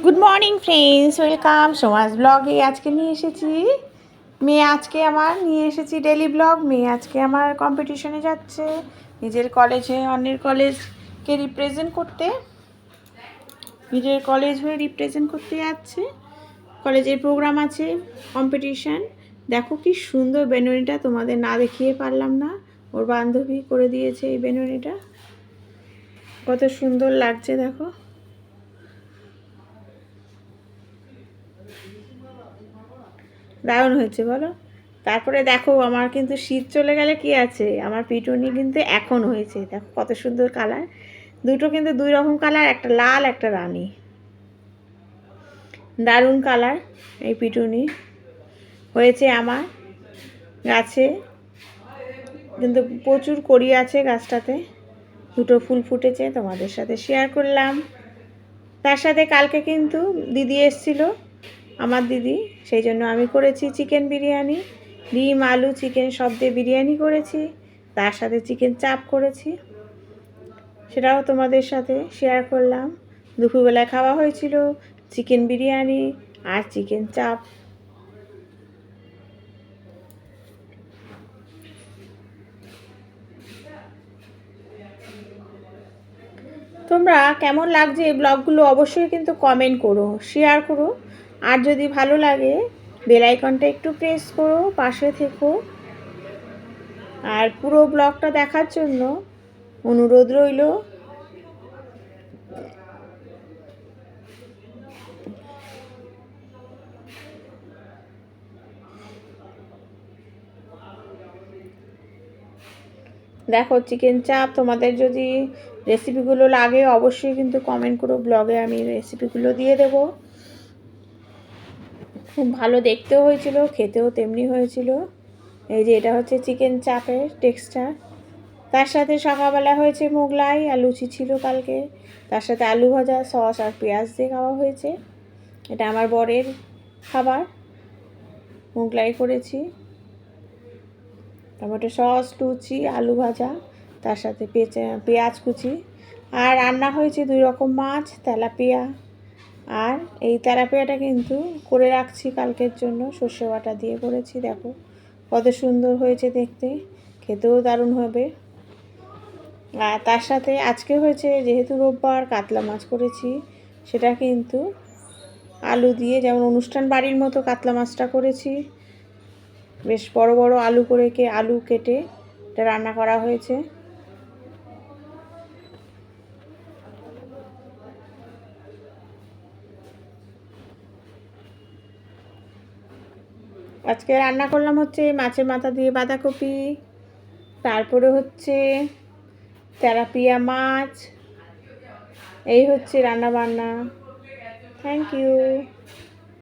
Good morning friends, welcome Soma's ব্লগে। আজকে নিয়ে এসেছি নিয়ে এসেছি ডেলি ব্লগ। মেয়ে আজকে আমার কম্পিটিশনে যাচ্ছে নিজের কলেজে, অন্যের কলেজকে রিপ্রেজেন্ট করতে, নিজের কলেজ হয়ে রিপ্রেজেন্ট করতে যাচ্ছে। কলেজের প্রোগ্রাম আছে, কম্পিটিশান। দেখো কি সুন্দর বেনুনিটা, তোমাদের না দেখিয়ে পারলাম না। ওর বান্ধবী করে দিয়েছে এই বেনুনিটা, কত সুন্দর লাগছে দেখো। দারুণ হয়েছে বলো। তারপরে দেখো আমার কিন্তু শীত চলে গেলে কি আছে, আমার পিটুনি কিন্তু এখন হয়েছে। দেখো কত সুন্দর কালার, দুটো কিন্তু দুই রকম কালার, একটা লাল একটা রানী। দারুণ কালার এই পিটুনি হয়েছে আমার গাছে, কিন্তু প্রচুর কড়ি আছে গাছটাতে। দুটো ফুল ফুটেছে, তোমাদের সাথে শেয়ার করলাম। তার সাথে কালকে কিন্তু দিদি এসেছিল, আমার দিদি, সেই জন্য আমি করেছি চিকেন বিরিয়ানি। ডিম আলু চিকেন সব দিয়ে বিরিয়ানি করেছি, তার সাথে চিকেন চাপ করেছি, সেটাও তোমাদের সাথে শেয়ার করলাম। দুপুরবেলায় খাওয়া হয়েছিল চিকেন বিরিয়ানি আর চিকেন চাপ। তোমরা কেমন লাগছে এই ব্লগগুলো অবশ্যই কিন্তু কমেন্ট করো, শেয়ার করো। আর যদি ভালো লাগে বেল আইকনটা একটু প্রেস করো, পাশে থেকো। আর পুরো ব্লগটা দেখার জন্য অনুরোধ রইল। দেখো চিকেন চাপ, তোমাদের যদি রেসিপিগুলো লাগে অবশ্যই কিন্তু কমেন্ট করো, ব্লগে আমি রেসিপিগুলো দিয়ে দেব। খুব ভালো দেখতেও হয়েছিল, খেতেও তেমনি হয়েছিল। এই যে এটা হচ্ছে চিকেন চাপের টেক্সচার। তার সাথে সকালবেলা হয়েছে মোগলাই আর লুচি ছিল কালকে, তার সাথে আলু ভাজা, সস আর পেঁয়াজ দিয়ে খাওয়া হয়েছে। এটা আমার বরের খাবার, মোগলাই করেছি, টমেটো সস, লুচি, আলু ভাজা, তার সাথে পেঁয়াজ কুচি। আর রান্না হয়েছে 2 রকম মাছ, তেলাপিয়া। আর এই তেলাপিয়াটা কিন্তু করে রাখছি কালকের জন্য, সর্ষে বাটা দিয়ে করেছি। দেখো কত সুন্দর হয়েছে দেখতে, খেতেও দারুণ হবে। আর তার সাথে আজকে হয়েছে, যেহেতু রোববার, কাতলা মাছ করেছি। সেটা কিন্তু আলু দিয়ে, যেমন অনুষ্ঠান বাড়ির মতো কাতলা মাছটা করেছি। বেশ বড় বড় আলু কেটে এটা রান্না করা হয়েছে। আজকে রান্না করলাম হচ্ছে মাছের মাথা দিয়ে বাঁধাকপি, তারপরে হচ্ছে তেলাপিয়া মাছ। এই হচ্ছে রান্না বান্না। Thank you.